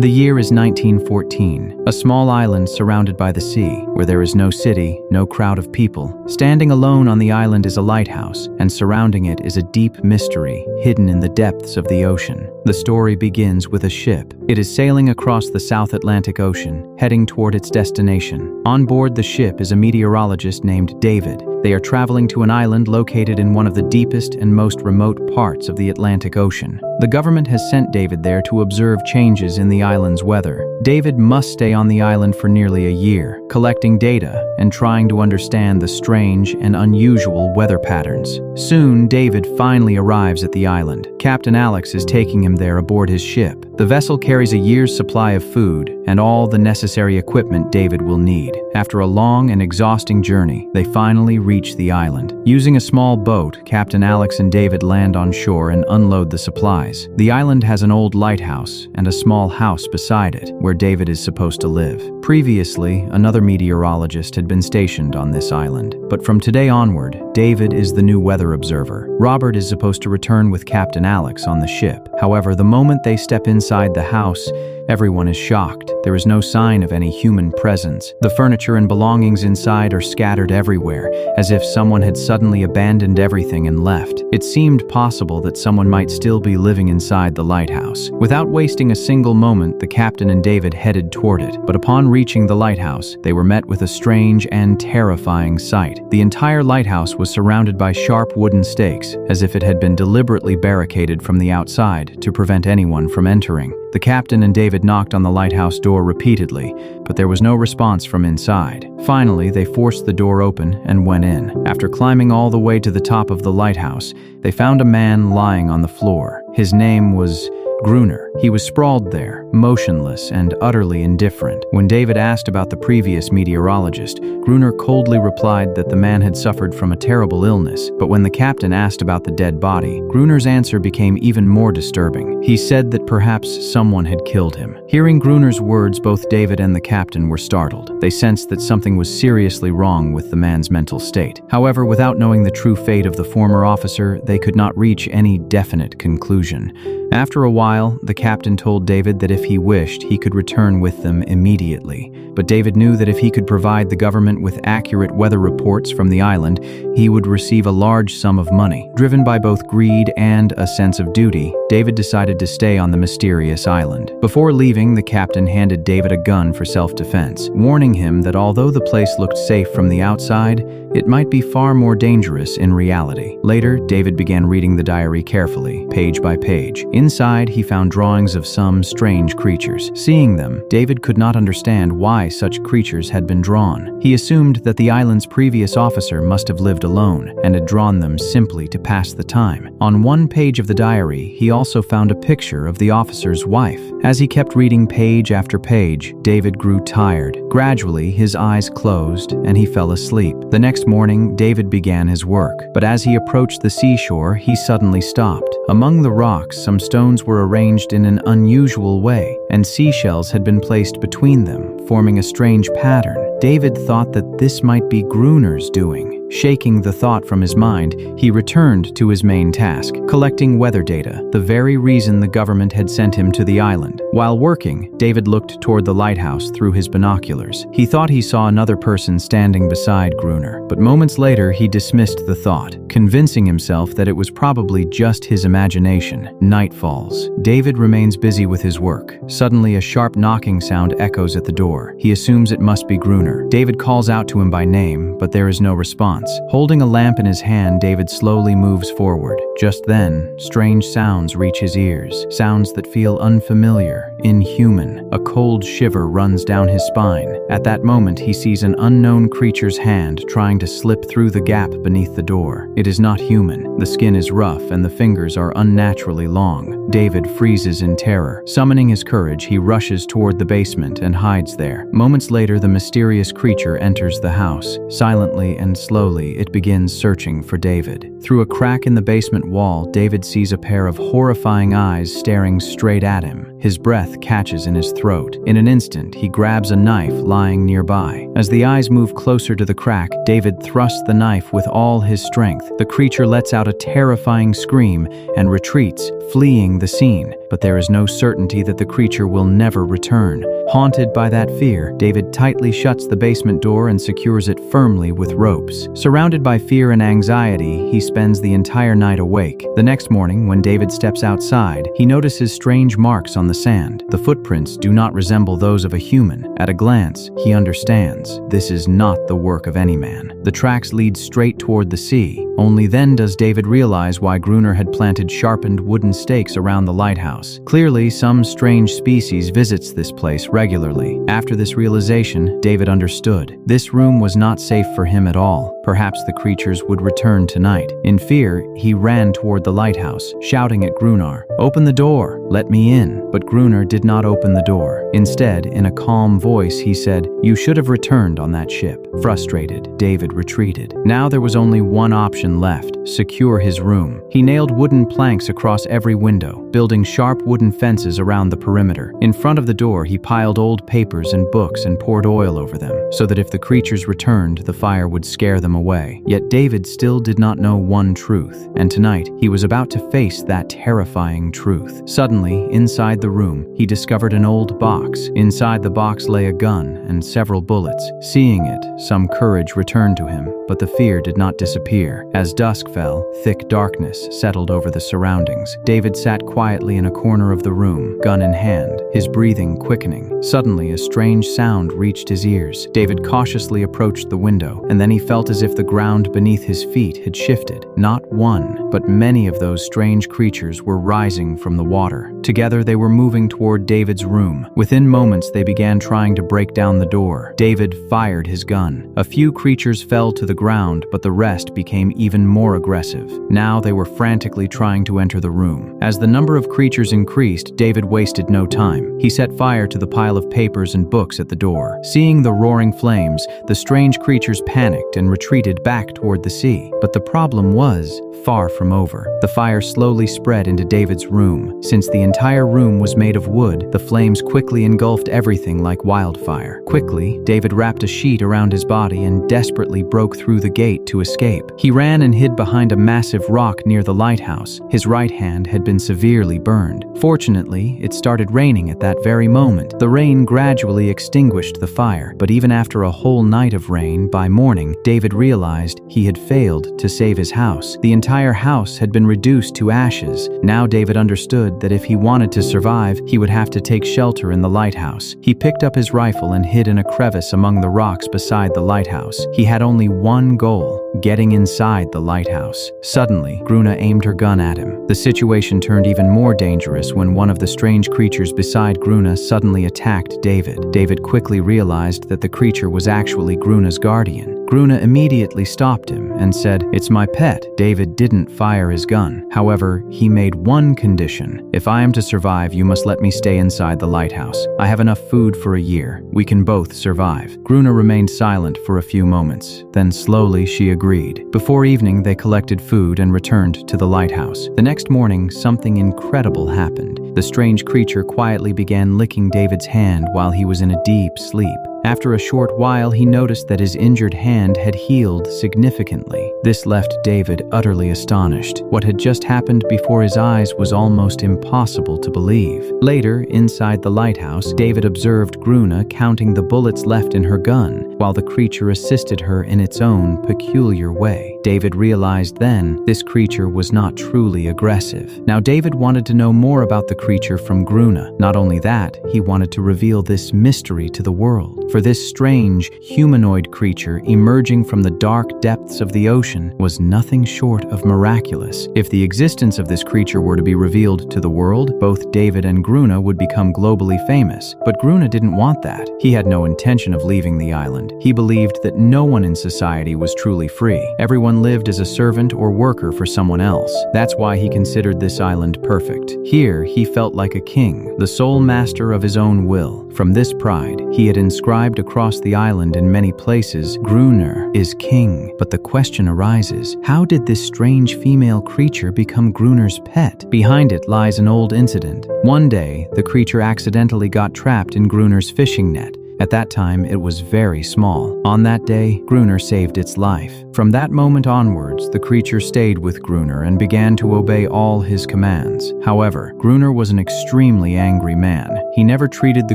The year is 1914, a small island surrounded by the sea, where there is no city, no crowd of people. Standing alone on the island is a lighthouse, and surrounding it is a deep mystery hidden in the depths of the ocean. The story begins with a ship. It is sailing across the South Atlantic Ocean, heading toward its destination. On board the ship is a meteorologist named David. They are traveling to an island located in one of the deepest and most remote parts of the Atlantic Ocean. The government has sent David there to observe changes in the island's weather. David must stay on the island for nearly a year, collecting data and trying to understand the strange and unusual weather patterns. Soon, David finally arrives at the island. Captain Alex is taking him there aboard his ship. The vessel carries a year's supply of food and all the necessary equipment David will need. After a long and exhausting journey, they finally reach the island. Using a small boat, Captain Alex and David land on shore and unload the supplies. The island has an old lighthouse and a small house beside it, where David is supposed to live. Previously, another meteorologist had been stationed on this island, but from today onward, David is the new weather observer. Robert is supposed to return with Captain Alex on the ship. However, the moment they step inside the house, everyone is shocked. There is no sign of any human presence. The furniture and belongings inside are scattered everywhere, as if someone had suddenly abandoned everything and left. It seemed possible that someone might still be living inside the lighthouse. Without wasting a single moment, the captain and David headed toward it. But upon reaching the lighthouse, they were met with a strange and terrifying sight. The entire lighthouse was surrounded by sharp wooden stakes, as if it had been deliberately barricaded from the outside to prevent anyone from entering. The captain and David knocked on the lighthouse door repeatedly, but there was no response from inside. Finally, they forced the door open and went in. After climbing all the way to the top of the lighthouse, they found a man lying on the floor. His name was Gruner. He was sprawled there, motionless and utterly indifferent. When David asked about the previous meteorologist, Gruner coldly replied that the man had suffered from a terrible illness. But when the captain asked about the dead body, Gruner's answer became even more disturbing. He said that perhaps someone had killed him. Hearing Gruner's words, both David and the captain were startled. They sensed that something was seriously wrong with the man's mental state. However, without knowing the true fate of the former officer, they could not reach any definite conclusion. After a while, the captain told David that if he wished, he could return with them immediately. But David knew that if he could provide the government with accurate weather reports from the island, he would receive a large sum of money. Driven by both greed and a sense of duty, David decided to stay on the mysterious island. Before leaving, the captain handed David a gun for self-defense, warning him that although the place looked safe from the outside, it might be far more dangerous in reality. Later, David began reading the diary carefully, page by page. Inside, he found drawings of some strange creatures. Seeing them, David could not understand why such creatures had been drawn. He assumed that the island's previous officer must have lived alone and had drawn them simply to pass the time. On one page of the diary, he also found a picture of the officer's wife. As he kept reading page after page, David grew tired. Gradually, his eyes closed and he fell asleep. The next morning, David began his work, but as he approached the seashore, he suddenly stopped. Among the rocks, some stones were arranged in an unusual way, and seashells had been placed between them, forming a strange pattern. David thought that this might be Gruner's doing. Shaking the thought from his mind, he returned to his main task, collecting weather data, the very reason the government had sent him to the island. While working, David looked toward the lighthouse through his binoculars. He thought he saw another person standing beside Gruner, but moments later he dismissed the thought, convincing himself that it was probably just his imagination. Night falls. David remains busy with his work. Suddenly, a sharp knocking sound echoes at the door. He assumes it must be Gruner. David calls out to him by name, but there is no response. Holding a lamp in his hand, David slowly moves forward. Just then, strange sounds reach his ears, sounds that feel unfamiliar, inhuman. A cold shiver runs down his spine. At that moment, he sees an unknown creature's hand trying to slip through the gap beneath the door. It is not human. The skin is rough and the fingers are unnaturally long. David freezes in terror. Summoning his courage, he rushes toward the basement and hides there. Moments later, the mysterious creature enters the house. Silently and slowly, Slowly, it begins searching for David. Through a crack in the basement wall, David sees a pair of horrifying eyes staring straight at him. His breath catches in his throat. In an instant, he grabs a knife lying nearby. As the eyes move closer to the crack, David thrusts the knife with all his strength. The creature lets out a terrifying scream and retreats, fleeing the scene. But there is no certainty that the creature will never return. Haunted by that fear, David tightly shuts the basement door and secures it firmly with ropes. Surrounded by fear and anxiety, he spends the entire night awake. The next morning, when David steps outside, he notices strange marks on the sand. The footprints do not resemble those of a human. At a glance, he understands this is not the work of any man. The tracks lead straight toward the sea. Only then does David realize why Gruner had planted sharpened wooden stakes around the lighthouse. Clearly, some strange species visits this place regularly. After this realization, David understood. This room was not safe for him at all. Perhaps the creatures would return tonight. In fear, he ran toward the lighthouse, shouting at Gruner, "Open the door! Let me in!" But Gruner did not open the door. Instead, in a calm voice, he said, "You should have returned on that ship." Frustrated, David retreated. Now there was only one option left: secure his room. He nailed wooden planks across every window, building sharp wooden fences around the perimeter. In front of the door, he piled old papers and books and poured oil over them, so that if the creatures returned, the fire would scare them away. Yet David still did not know one truth, and tonight he was about to face that terrifying truth. Suddenly, inside the room, he discovered an old box. Inside the box lay a gun and several bullets. Seeing it, some courage returned to him, but the fear did not disappear. As dusk fell, thick darkness settled over the surroundings. David sat quietly in a corner of the room, gun in hand, his breathing quickening. Suddenly, a strange sound reached his ears. David cautiously approached the window, and then he felt as if the ground beneath his feet had shifted. Not one, but many of those strange creatures were rising from the water. Together, they were moving toward David's room. Within moments, they began trying to break down the door. David fired his gun. A few creatures fell to the ground, but the rest became even more aggressive. Now they were frantically trying to enter the room. As the number of creatures increased, David wasted no time. He set fire to the pile of papers and books at the door. Seeing the roaring flames, the strange creatures panicked and retreated back toward the sea. But the problem was far from over. The fire slowly spread into David's room. Since the entire room was made of wood, the flames quickly engulfed everything like wildfire. Quickly, David wrapped a sheet around his body and desperately broke through the gate to escape. He ran and hid behind a massive rock near the lighthouse. His right hand had been severely burned. Fortunately, it started raining at that very moment. The rain gradually extinguished the fire, but even after a whole night of rain, by morning, David realized he had failed to save his house. The entire house had been reduced to ashes. Now David understood that if he wanted to survive, he would have to take shelter in the lighthouse. He picked up his rifle and hid in a crevice among the rocks beside the lighthouse. He had only one goal: getting inside the lighthouse. Suddenly, Gruner aimed her gun at him. The situation turned even more dangerous when one of the strange creatures beside Gruner suddenly attacked David. David quickly realized that the creature was actually Gruner's guardian. Gruner immediately stopped him and said, "It's my pet." David didn't fire his gun. However, he made one condition: "If I am to survive, you must let me stay inside the lighthouse. I have enough food for a year. We can both survive." Gruner remained silent for a few moments. Then slowly she agreed. Before evening, they collected food and returned to the lighthouse. The next morning, something incredible happened. The strange creature quietly began licking David's hand while he was in a deep sleep. After a short while, he noticed that his injured hand had healed significantly. This left David utterly astonished. What had just happened before his eyes was almost impossible to believe. Later, inside the lighthouse, David observed Gruner counting the bullets left in her gun, while the creature assisted her in its own peculiar way. David realized then this creature was not truly aggressive. Now David wanted to know more about the creature from Gruner. Not only that, he wanted to reveal this mystery to the world. For this strange, humanoid creature emerging from the dark depths of the ocean was nothing short of miraculous. If the existence of this creature were to be revealed to the world, both David and Gruner would become globally famous. But Gruner didn't want that. He had no intention of leaving the island. He believed that no one in society was truly free. Everyone lived as a servant or worker for someone else. That's why he considered this island perfect. Here, he felt like a king, the sole master of his own will. From this pride, he had inscribed across the island in many places, "Gruner is king." But the question arises, how did this strange female creature become Gruner's pet? Behind it lies an old incident. One day, the creature accidentally got trapped in Gruner's fishing net. At that time, it was very small. On that day, Gruner saved its life. From that moment onwards, the creature stayed with Gruner and began to obey all his commands. However, Gruner was an extremely angry man. He never treated the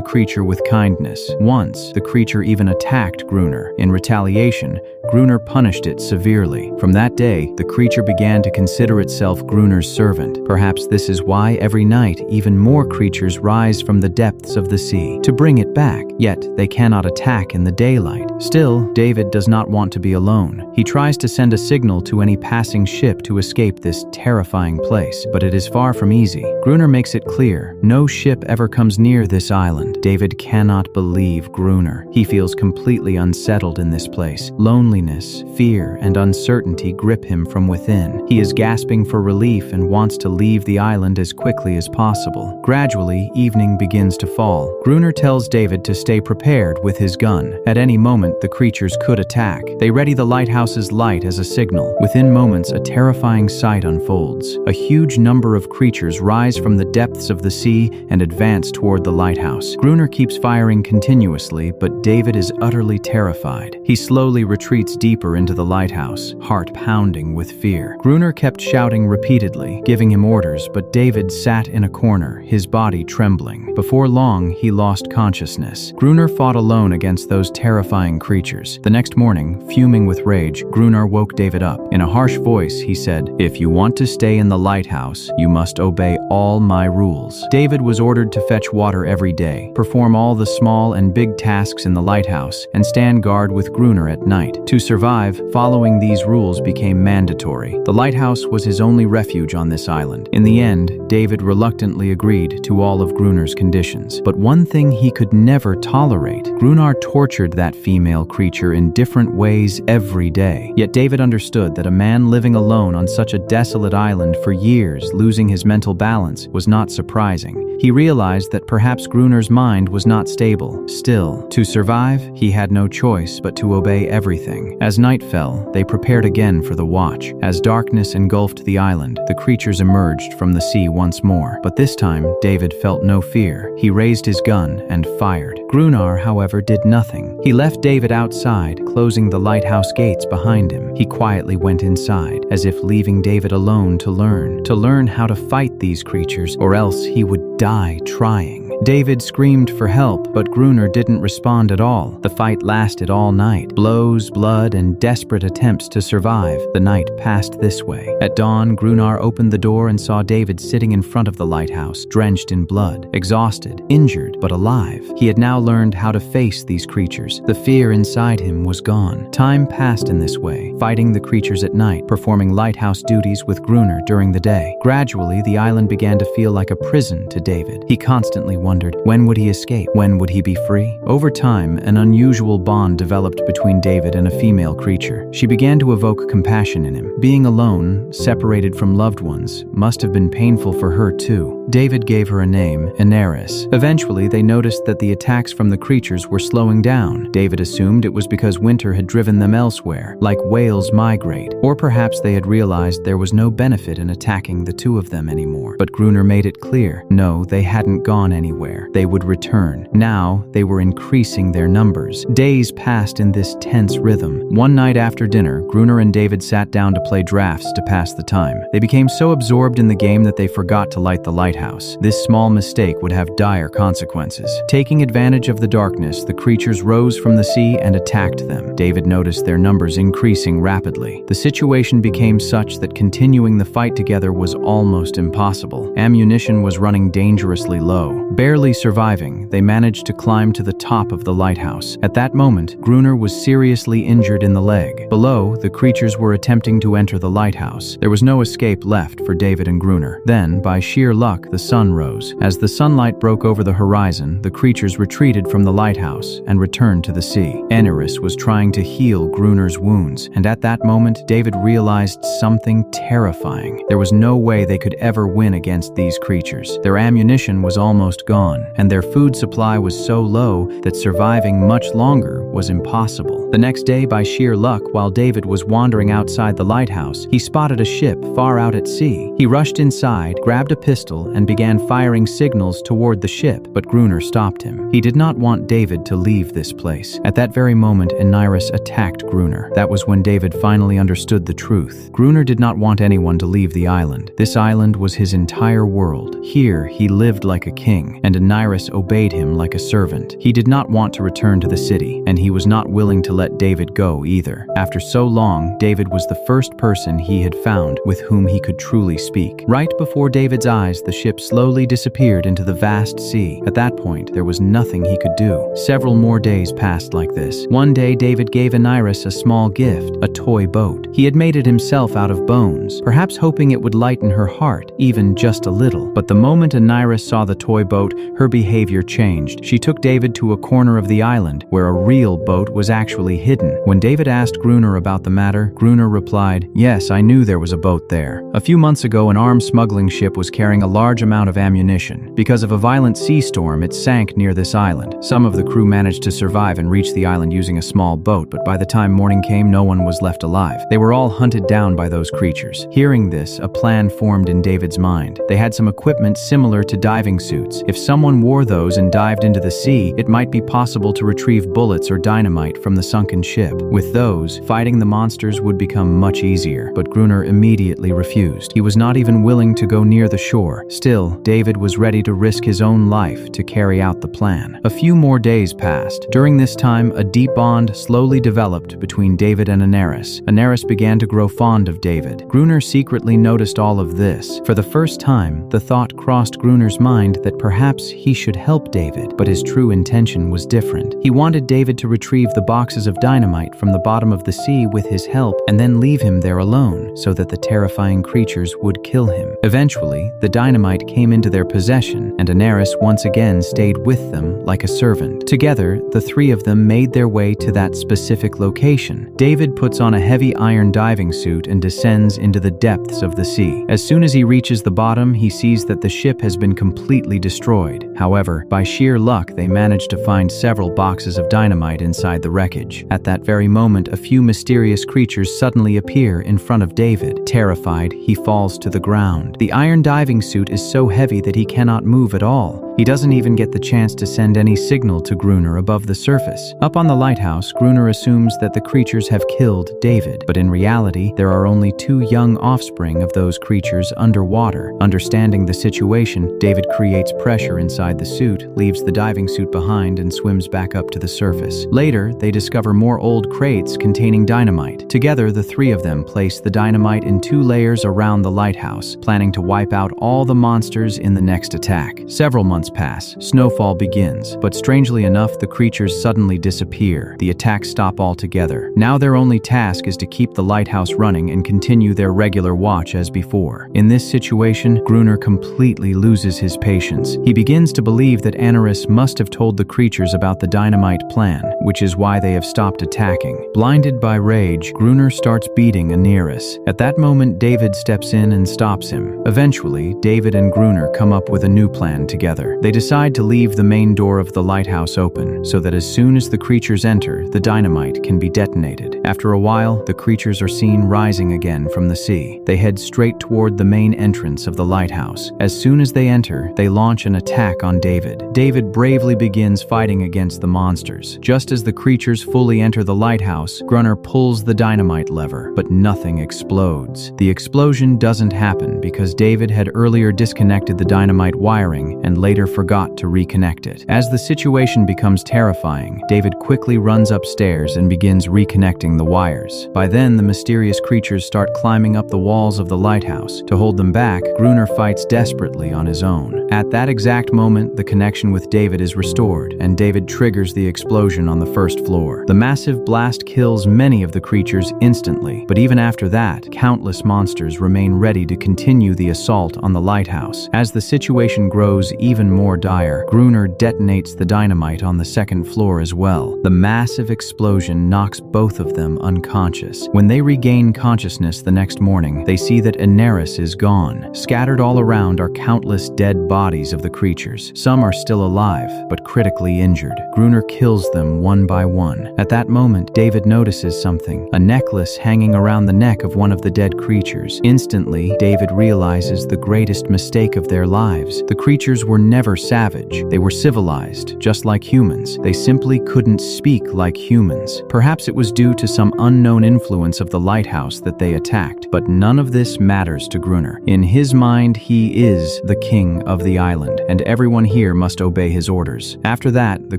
creature with kindness. Once, the creature even attacked Gruner. In retaliation, Gruner punished it severely. From that day, the creature began to consider itself Gruner's servant. Perhaps this is why every night, even more creatures rise from the depths of the sea to bring it back. Yet, they cannot attack in the daylight. Still, David does not want to be alone. He tries to send a signal to any passing ship to escape this terrifying place, but it is far from easy. Gruner makes it clear, no ship ever comes near this island. David cannot believe Gruner. He feels completely unsettled in this place. Loneliness, fear, and uncertainty grip him from within. He is gasping for relief and wants to leave the island as quickly as possible. Gradually, evening begins to fall. Gruner tells David to stay prepared with his gun. At any moment, the creatures could attack. They ready the lighthouse's light as a signal. Within moments, a terrifying sight unfolds. A huge number of creatures rise from the depths of the sea and advance toward the lighthouse. Gruner keeps firing continuously, but David is utterly terrified. He slowly retreats deeper into the lighthouse, heart pounding with fear. Gruner kept shouting repeatedly, giving him orders, but David sat in a corner, his body trembling. Before long, he lost consciousness. Gruner fought alone against those terrifying creatures. The next morning, fuming with rage, Gruner woke David up. In a harsh voice, he said, "If you want to stay in the lighthouse, you must obey all my rules." David was ordered to fetch water every day, perform all the small and big tasks in the lighthouse, and stand guard with Gruner at night. To survive, following these rules became mandatory. The lighthouse was his only refuge on this island. In the end, David reluctantly agreed to all of Gruner's conditions. But one thing he could never tolerate. Gruner tortured that female creature in different ways every day. Yet David understood that a man living alone on such a desolate island for years, losing his mental balance, was not surprising. He realized that perhaps Gruner's mind was not stable. Still, to survive, he had no choice but to obey everything. As night fell, they prepared again for the watch. As darkness engulfed the island, the creatures emerged from the sea once more. But this time, David felt no fear. He raised his gun and fired. Gruner, however, did nothing. He left David outside, closing the lighthouse gates behind him. He quietly went inside, as if leaving David alone to learn how to fight these creatures, or else he would die trying. David screamed for help, but Gruner didn't respond at all. The fight lasted all night. Blows, blood, and desperate attempts to survive. The night passed this way. At dawn, Gruner opened the door and saw David sitting in front of the lighthouse, drenched in blood, exhausted, injured, but alive. He had now learned how to face these creatures. The fear inside him was gone. Time passed in this way, fighting the creatures at night, performing lighthouse duties with Gruner during the day. Gradually, the island began to feel like a prison to David. He constantly wondered, when would he escape? When would he be free? Over time, an unusual bond developed between David and a female creature. She began to evoke compassion in him. Being alone, separated from loved ones, must have been painful for her too. David gave her a name, Inaris. Eventually, they noticed that the attacks from the creatures were slowing down. David assumed it was because winter had driven them elsewhere, like whales migrate. Or perhaps they had realized there was no benefit in attacking the two of them anymore. But Gruner made it clear, no, they hadn't gone anywhere. They would return. Now, they were increasing their numbers. Days passed in this tense rhythm. One night after dinner, Gruner and David sat down to play drafts to pass the time. They became so absorbed in the game that they forgot to light the lighthouse. This small mistake would have dire consequences. Taking advantage of the darkness, the creatures rose from the sea and attacked them. David noticed their numbers increasing rapidly. The situation became such that continuing the fight together was almost impossible. Ammunition was running dangerously low. Barely surviving, they managed to climb to the top of the lighthouse. At that moment, Gruner was seriously injured in the leg. Below, the creatures were attempting to enter the lighthouse. There was no escape left for David and Gruner. Then, by sheer luck, the sun rose. As the sunlight broke over the horizon, the creatures retreated from the lighthouse and returned to the sea. Aniris was trying to heal Gruner's wounds, and at that moment, David realized something terrifying. There was no way they could ever win against these creatures. Their ammunition was almost gone, and their food supply was so low that surviving much longer was impossible. The next day, by sheer luck, while David was wandering outside the lighthouse, he spotted a ship far out at sea. He rushed inside, grabbed a pistol, and began firing signals toward the ship, but Gruner stopped him. He did not want David to leave this place. At that very moment, Aniris attacked Gruner. That was when David finally understood the truth. Gruner did not want anyone to leave the island. This island was his entire world. Here, he lived like a king, and Aniris obeyed him like a servant. He did not want to return to the city, and he was not willing to let David go either. After so long, David was the first person he had found with whom he could truly speak. Right before David's eyes, the ship slowly disappeared into the vast sea. At that point, there was nothing he could do. Several more days passed like this. One day, David gave Aniris a small gift, a toy boat. He had made it himself out of bones, perhaps hoping it would lighten her heart, even just a little. But the moment Aniris saw the toy boat, her behavior changed. She took David to a corner of the island, where a real boat was actually hidden. When David asked Gruner about the matter, Gruner replied, "Yes, I knew there was a boat there. A few months ago, an armed smuggling ship was carrying a large amount of ammunition. Because of a violent sea storm, it sank near this island. Some of the crew managed to survive and reach the island using a small boat, but by the time morning came, no one was left alive. They were all hunted down by those creatures." Hearing this, a plan formed in David's mind. They had some equipment similar to diving suits. If someone wore those and dived into the sea, it might be possible to retrieve bullets or dynamite from the sunken ship. With those, fighting the monsters would become much easier. But Gruner immediately refused. He was not even willing to go near the shore. Still, David was ready to risk his own life to carry out the plan. A few more days passed. During this time, a deep bond slowly developed between David and Aniris. Aniris began to grow fond of David. Gruner secretly noticed all of this. For the first time, the thought crossed Gruner's mind that perhaps he should help David, but his true intention was different. He wanted David to retrieve the boxes of dynamite from the bottom of the sea with his help and then leave him there alone so that the terrifying creatures would kill him. Eventually, the dynamite came into their possession, and Aniris once again stayed with them like a servant. Together, the three of them made their way to that specific location. David puts on a heavy iron diving suit and descends into the depths of the sea. As soon as he reaches the bottom, he sees that the ship has been completely destroyed. However, by sheer luck, they managed to find several boxes of dynamite inside the wreckage. At that very moment, a few mysterious creatures suddenly appear in front of David. Terrified, he falls to the ground. The iron diving suit is so heavy that he cannot move at all. He doesn't even get the chance to send any signal to Gruner above the surface. Up on the lighthouse, Gruner assumes that the creatures have killed David, but in reality, there are only two young offspring of those creatures underwater. Understanding the situation, David creates pressure inside the suit, leaves the diving suit behind, and swims back up to the surface. Later, they discover more old crates containing dynamite. Together, the three of them place the dynamite in 2 layers around the lighthouse, planning to wipe out all the monsters in the next attack. Several months pass. Snowfall begins, but strangely enough, the creatures suddenly disappear. The attacks stop altogether. Now their only task is to keep the lighthouse running and continue their regular watch as before. In this situation, Gruner completely loses his patience. He begins to believe that Aniris must have told the creatures about the dynamite plan, which is why they have stopped attacking. Blinded by rage, Gruner starts beating Aniris. At that moment, David steps in and stops him. Eventually, David and Gruner come up with a new plan together. They decide to leave the main door of the lighthouse open, so that as soon as the creatures enter, the dynamite can be detonated. After a while, the creatures are seen rising again from the sea. They head straight toward the main entrance of the lighthouse. As soon as they enter, they launch an attack on David. David bravely begins fighting against the monsters. Just as the creatures fully enter the lighthouse, Gruner pulls the dynamite lever, but nothing explodes. The explosion doesn't happen because David had earlier disconnected the dynamite wiring and later forgot to reconnect it. As the situation becomes terrifying, David quickly runs upstairs and begins reconnecting touching the wires. By then, the mysterious creatures start climbing up the walls of the lighthouse. To hold them back, Gruner fights desperately on his own. At that exact moment, the connection with David is restored, and David triggers the explosion on the first floor. The massive blast kills many of the creatures instantly, but even after that, countless monsters remain ready to continue the assault on the lighthouse. As the situation grows even more dire, Gruner detonates the dynamite on the second floor as well. The massive explosion knocks both of them unconscious. When they regain consciousness the next morning, they see that Daenerys is gone. Scattered all around are countless dead bodies of the creatures. Some are still alive, but critically injured. Gruner kills them one by one. At that moment, David notices something: a necklace hanging around the neck of one of the dead creatures. Instantly, David realizes the greatest mistake of their lives. The creatures were never savage. They were civilized, just like humans. They simply couldn't speak like humans. Perhaps it was due to some unknown influence of the lighthouse that they attacked, but none of this matters to Gruner. In his mind, he is the king of the island, and everyone here must obey his orders. After that, the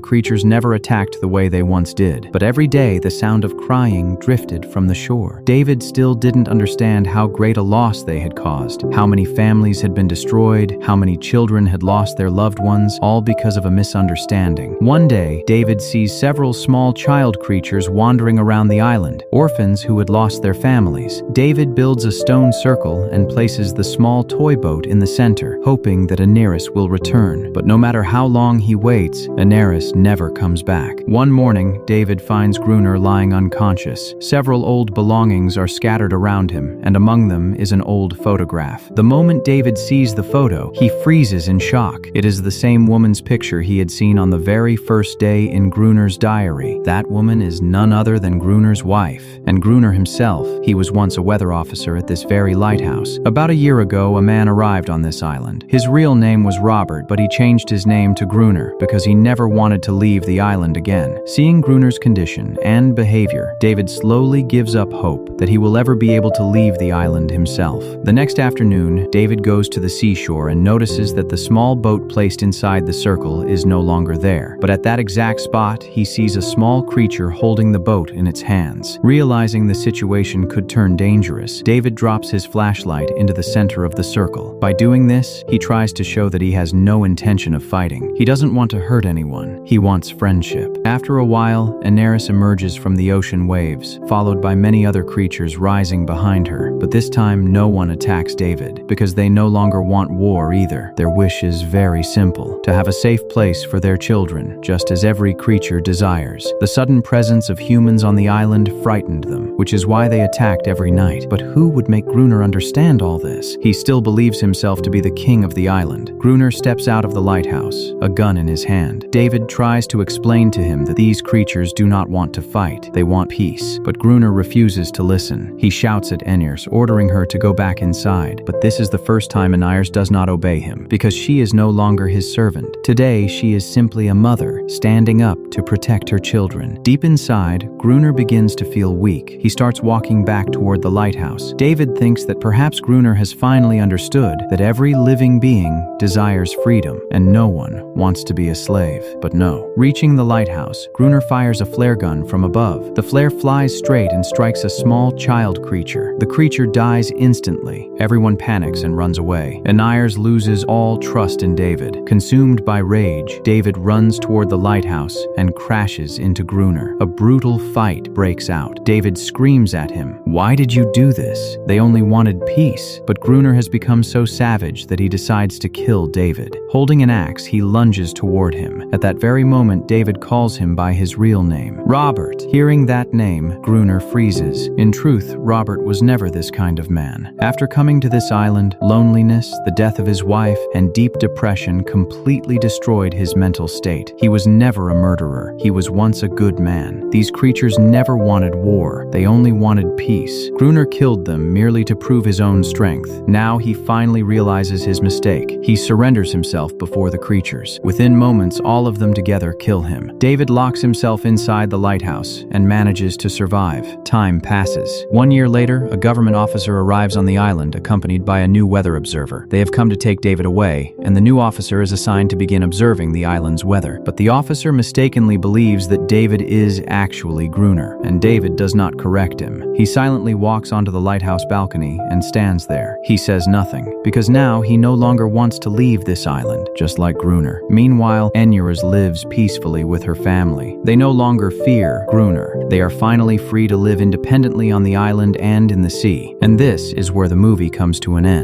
creatures never attacked the way they once did, but every day the sound of crying drifted from the shore. David still didn't understand how great a loss they had caused, how many families had been destroyed, how many children had lost their loved ones, all because of a misunderstanding. One day, David sees several small child creatures wandering around the island, orphans who had lost their families. David builds a stone circle and places the small toy boat in the center, hoping that Daenerys will return. But no matter how long he waits, Daenerys never comes back. One morning, David finds Gruner lying unconscious. Several old belongings are scattered around him, and among them is an old photograph. The moment David sees the photo, he freezes in shock. It is the same woman's picture he had seen on the very first day in Gruner's diary. That woman is none other than Gruner's wife, and Gruner himself. He was once a weather officer at this very lighthouse. About a year ago, a man arrived on this island. His real name was Robert, but he changed his name to Gruner because he never wanted to leave the island again. Seeing Gruner's condition and behavior, David slowly gives up hope that he will ever be able to leave the island himself. The next afternoon, David goes to the seashore and notices that the small boat placed inside the circle is no longer there. But at that exact spot, he sees a small creature holding the boat in its hands. Realizing the situation could turn dangerous, David drops his flashlight into the center of the circle. By doing this, he tries to show that he has no intention of fighting. He doesn't want to hurt anyone. He wants friendship. After a while, Daenerys emerges from the ocean waves, followed by many other creatures rising behind her. But this time, no one attacks David, because they no longer want war either. Their wish is very simple: to have a safe place for their children, just as every creature desires. The sudden presence of humans on the island frightened them, which is why they attacked every night. But who would make Gruner understand all this? He still believes himself to be the king of the island. Gruner steps out of the lighthouse, a gun in his hand. David tries to explain to him that these creatures do not want to fight. They want peace. But Gruner refuses to listen. He shouts at Daenerys, ordering her to go back inside. But this is the first time Daenerys does not obey him, because she is no longer his servant. Today, she is simply a mother, standing up to protect her children. Deep inside, Gruner begins to feel weak. He starts walking back toward the lighthouse. David thinks that perhaps Gruner has finally understood that every living being desires freedom, and no one wants to be a slave. But no. Reaching the lighthouse, Gruner fires a flare gun from above. The flare flies straight and strikes a small child creature. The creature dies instantly. Everyone panics and runs away. Daenerys loses all trust in David. Consumed by rage, David runs toward the lighthouse and crashes into Gruner. A brutal fight breaks out. David screams at him, "Why did you do this? They only wanted peace." But Gruner has become so savage that he decides to kill David. Holding an axe, he lunges toward him. At that very moment, David calls him by his real name, Robert. Hearing that name, Gruner freezes. In truth, Robert was never this kind of man. After coming to this island, loneliness, the death of his wife, and deep depression completely destroyed his mental state. He was never a murderer. He was once a good man. These creatures never wanted war. They only wanted peace. Gruner killed them merely to prove his own strength. Now he finally realizes his mistake. He surrenders himself before the creatures. Within moments, all of them together kill him. David locks himself inside the lighthouse and manages to survive. Time passes. 1 year later, a government officer arrives on the island accompanied by a new weather observer. They have come to take David away, and the new officer is assigned to begin observing the island's weather. But the officer mistakenly believes that David is actually Gruner, and David does not correct him. He silently walks onto the lighthouse balcony and stands there. He says nothing, because now he no longer wants to leave this island, just like Gruner. Meanwhile, Enyras lives peacefully with her family. They no longer fear Gruner. They are finally free to live independently on the island and in the sea. And this is where the movie comes to an end.